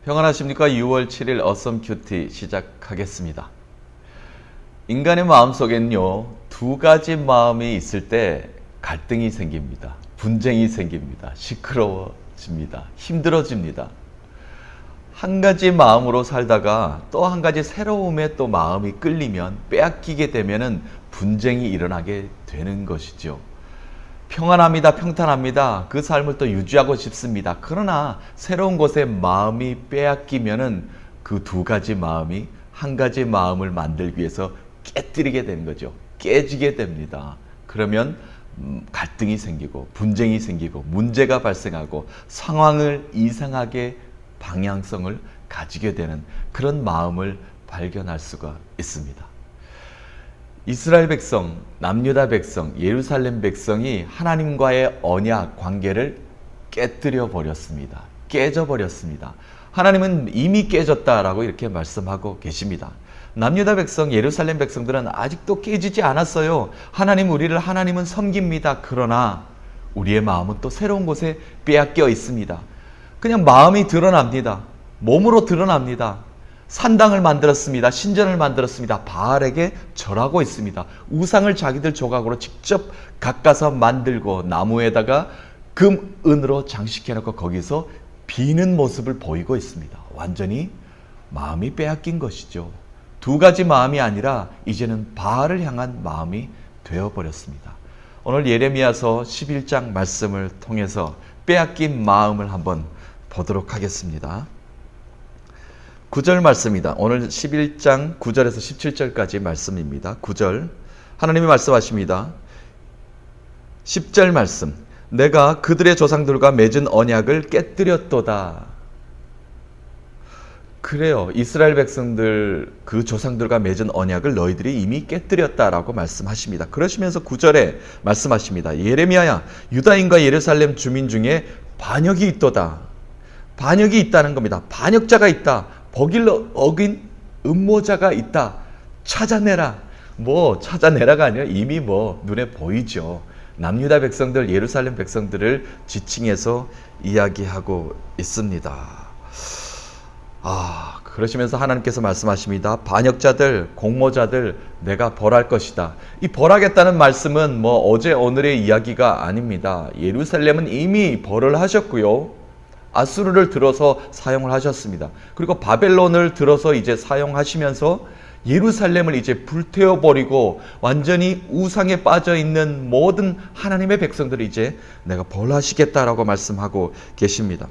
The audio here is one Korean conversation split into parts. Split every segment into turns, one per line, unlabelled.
평안하십니까? 6월 7일 어썸 큐티 시작하겠습니다. 인간의 마음속에는요, 두 가지 마음이 있을 때 갈등이 생깁니다. 분쟁이 생깁니다. 시끄러워집니다. 힘들어집니다. 한 가지 마음으로 살다가 또 한 가지 새로움에 또 마음이 끌리면 빼앗기게 되면은 분쟁이 일어나게 되는 것이죠. 평안합니다. 평탄합니다. 그 삶을 또 유지하고 싶습니다. 그러나 새로운 곳에 마음이 빼앗기면은 그 두 가지 마음이 한 가지 마음을 만들기 위해서 깨뜨리게 되는 거죠. 깨지게 됩니다. 그러면 갈등이 생기고 분쟁이 생기고 문제가 발생하고 상황을 이상하게 방향성을 가지게 되는 그런 마음을 발견할 수가 있습니다. 이스라엘 백성, 남유다 백성, 예루살렘 백성이 하나님과의 언약 관계를 깨뜨려 버렸습니다. 깨져 버렸습니다. 하나님은 이미 깨졌다라고 이렇게 말씀하고 계십니다. 남유다 백성, 예루살렘 백성들은 아직도 깨지지 않았어요. 하나님은 섬깁니다. 그러나 우리의 마음은 또 새로운 곳에 빼앗겨 있습니다. 그냥 마음이 드러납니다. 몸으로 드러납니다. 산당을 만들었습니다. 신전을 만들었습니다. 바알에게 절하고 있습니다. 우상을 자기들 조각으로 직접 깎아서 만들고 나무에다가 금, 은으로 장식해놓고 거기서 비는 모습을 보이고 있습니다. 완전히 마음이 빼앗긴 것이죠. 두 가지 마음이 아니라 이제는 바알을 향한 마음이 되어버렸습니다. 오늘 예레미야서 11장 말씀을 통해서 빼앗긴 마음을 한번 보도록 하겠습니다. 9절 말씀입니다. 오늘 11장 9절에서 17절까지 말씀입니다. 9절 하나님이 말씀하십니다. 10절 말씀 내가 그들의 조상들과 맺은 언약을 깨뜨렸도다. 그래요. 이스라엘 백성들 그 조상들과 맺은 언약을 너희들이 이미 깨뜨렸다라고 말씀하십니다. 그러시면서 9절에 말씀하십니다. 예레미야야 유다인과 예루살렘 주민 중에 반역이 있도다. 반역이 있다는 겁니다. 반역자가 있다. 법을 어긴 음모자가 있다. 찾아내라. 찾아내라가 아니라 이미 눈에 보이죠. 남유다 백성들, 예루살렘 백성들을 지칭해서 이야기하고 있습니다. 그러시면서 하나님께서 말씀하십니다. 반역자들, 공모자들 내가 벌할 것이다. 이 벌하겠다는 말씀은 어제 오늘의 이야기가 아닙니다. 예루살렘은 이미 벌을 하셨고요. 아수르를 들어서 사용을 하셨습니다. 그리고 바벨론을 들어서 이제 사용하시면서 예루살렘을 이제 불태워버리고 완전히 우상에 빠져있는 모든 하나님의 백성들을 이제 내가 벌하시겠다라고 말씀하고 계십니다.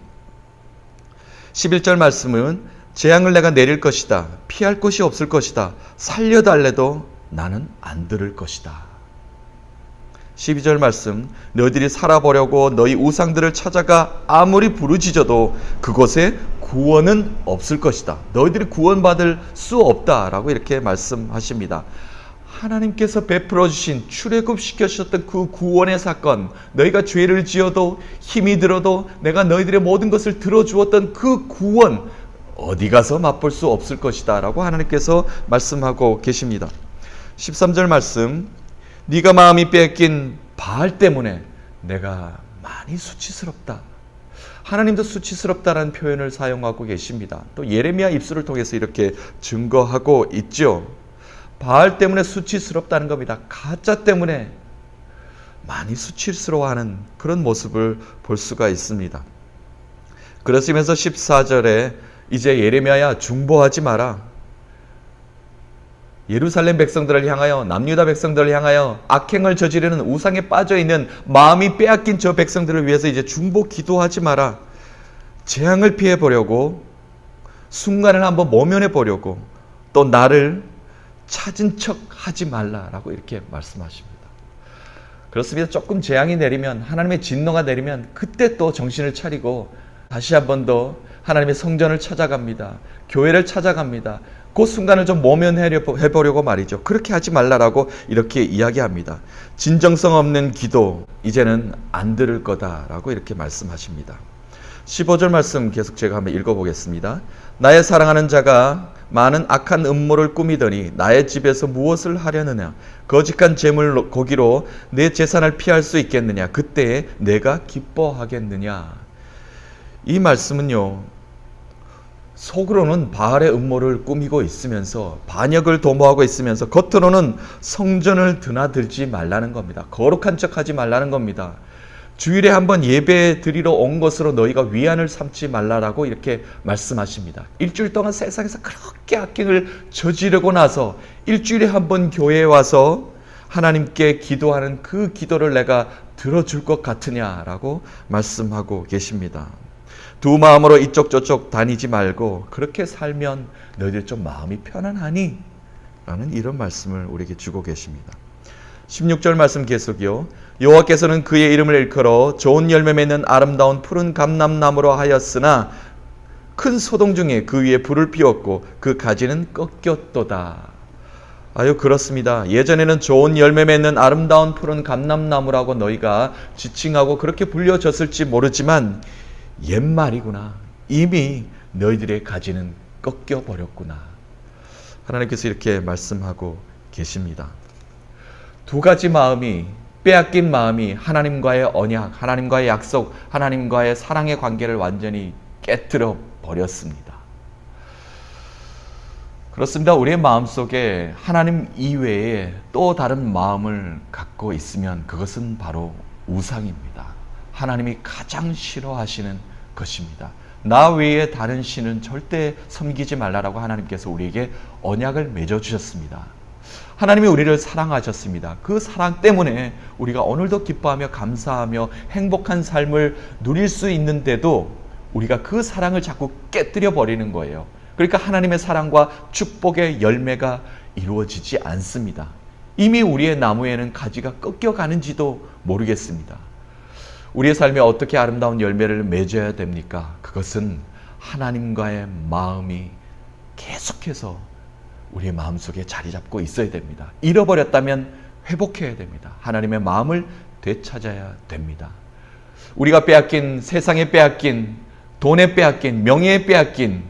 11절 말씀은 재앙을 내가 내릴 것이다. 피할 곳이 없을 것이다. 살려달래도 나는 안 들을 것이다. 12절 말씀 너희들이 살아보려고 너희 우상들을 찾아가 아무리 부르짖어도 그곳에 구원은 없을 것이다. 너희들이 구원받을 수 없다라고 이렇게 말씀하십니다. 하나님께서 베풀어 주신 출애굽시켜 주셨던 그 구원의 사건, 너희가 죄를 지어도 힘이 들어도 내가 너희들의 모든 것을 들어주었던 그 구원 어디 가서 맛볼 수 없을 것이다 라고 하나님께서 말씀하고 계십니다. 13절 말씀 네가 마음이 뺏긴 바알 때문에 내가 많이 수치스럽다. 하나님도 수치스럽다라는 표현을 사용하고 계십니다. 또 예레미야 입술을 통해서 이렇게 증거하고 있죠. 바알 때문에 수치스럽다는 겁니다. 가짜 때문에 많이 수치스러워하는 그런 모습을 볼 수가 있습니다. 그러시면서 14절에 이제 예레미야야 중보하지 마라. 예루살렘 백성들을 향하여 남유다 백성들을 향하여 악행을 저지르는 우상에 빠져있는 마음이 빼앗긴 저 백성들을 위해서 이제 중보 기도하지 마라. 재앙을 피해보려고 순간을 한번 모면해보려고 또 나를 찾은 척 하지 말라라고 이렇게 말씀하십니다. 그렇습니다. 조금 재앙이 내리면 하나님의 진노가 내리면 그때 또 정신을 차리고 다시 한 번 더 하나님의 성전을 찾아갑니다. 교회를 찾아갑니다. 그 순간을 좀 모면해보려고 말이죠. 그렇게 하지 말라라고 이렇게 이야기합니다. 진정성 없는 기도 이제는 안 들을 거다라고 이렇게 말씀하십니다. 15절 말씀 계속 제가 한번 읽어보겠습니다. 나의 사랑하는 자가 많은 악한 음모를 꾸미더니 나의 집에서 무엇을 하려느냐? 거짓한 재물 고기로 내 재산을 피할 수 있겠느냐? 그때에 내가 기뻐하겠느냐? 이 말씀은요, 속으로는 바알의 음모를 꾸미고 있으면서 반역을 도모하고 있으면서 겉으로는 성전을 드나들지 말라는 겁니다. 거룩한 척하지 말라는 겁니다. 주일에 한번 예배 드리러 온 것으로 너희가 위안을 삼지 말라라고 이렇게 말씀하십니다. 일주일 동안 세상에서 그렇게 악행을 저지르고 나서 일주일에 한번 교회에 와서 하나님께 기도하는 그 기도를 내가 들어줄 것 같으냐라고 말씀하고 계십니다. 두 마음으로 이쪽 저쪽 다니지 말고 그렇게 살면 너희들 좀 마음이 편안하니? 라는 이런 말씀을 우리에게 주고 계십니다. 16절 말씀 계속이요. 여호와께서는 그의 이름을 일컬어 좋은 열매 맺는 아름다운 푸른 감람나무로 하였으나 큰 소동 중에 그 위에 불을 피웠고 그 가지는 꺾였도다. 아유, 그렇습니다. 예전에는 좋은 열매 맺는 아름다운 푸른 감람나무라고 너희가 지칭하고 그렇게 불려졌을지 모르지만 옛말이구나. 이미 너희들의 가지는 꺾여버렸구나. 하나님께서 이렇게 말씀하고 계십니다. 두 가지 마음이, 빼앗긴 마음이 하나님과의 언약, 하나님과의 약속, 하나님과의 사랑의 관계를 완전히 깨뜨려 버렸습니다. 그렇습니다. 우리의 마음속에 하나님 이외에 또 다른 마음을 갖고 있으면 그것은 바로 우상입니다. 하나님이 가장 싫어하시는 것입니다. 나 외에 다른 신은 절대 섬기지 말라라고 하나님께서 우리에게 언약을 맺어주셨습니다. 하나님이 우리를 사랑하셨습니다. 그 사랑 때문에 우리가 오늘도 기뻐하며 감사하며 행복한 삶을 누릴 수 있는데도 우리가 그 사랑을 자꾸 깨뜨려 버리는 거예요. 그러니까 하나님의 사랑과 축복의 열매가 이루어지지 않습니다. 이미 우리의 나무에는 가지가 꺾여가는지도 모르겠습니다. 우리의 삶에 어떻게 아름다운 열매를 맺어야 됩니까? 그것은 하나님과의 마음이 계속해서 우리의 마음속에 자리 잡고 있어야 됩니다. 잃어버렸다면 회복해야 됩니다. 하나님의 마음을 되찾아야 됩니다. 우리가 빼앗긴, 세상에 빼앗긴, 돈에 빼앗긴, 명예에 빼앗긴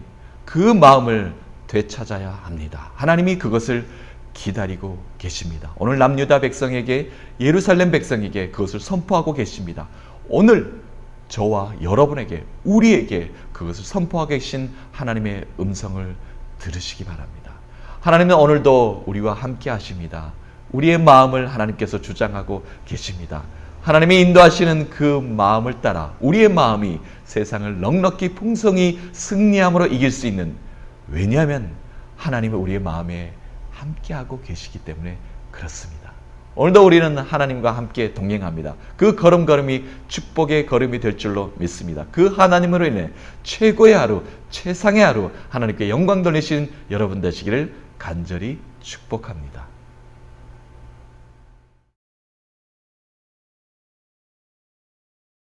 그 마음을 되찾아야 합니다. 하나님이 그것을 기다리고 계십니다. 오늘 남유다 백성에게, 예루살렘 백성에게 그것을 선포하고 계십니다. 오늘 저와 여러분에게, 우리에게 그것을 선포하고 계신 하나님의 음성을 들으시기 바랍니다. 하나님은 오늘도 우리와 함께 하십니다. 우리의 마음을 하나님께서 주장하고 계십니다. 하나님이 인도하시는 그 마음을 따라 우리의 마음이 세상을 넉넉히 풍성히 승리함으로 이길 수 있는, 왜냐하면 하나님은 우리의 마음에 함께하고 계시기 때문에 그렇습니다. 오늘도 우리는 하나님과 함께 동행합니다. 그 걸음걸음이 축복의 걸음이 될 줄로 믿습니다. 그 하나님으로 인해 최고의 하루, 최상의 하루, 하나님께 영광 돌리신 여러분 되시기를 간절히 축복합니다.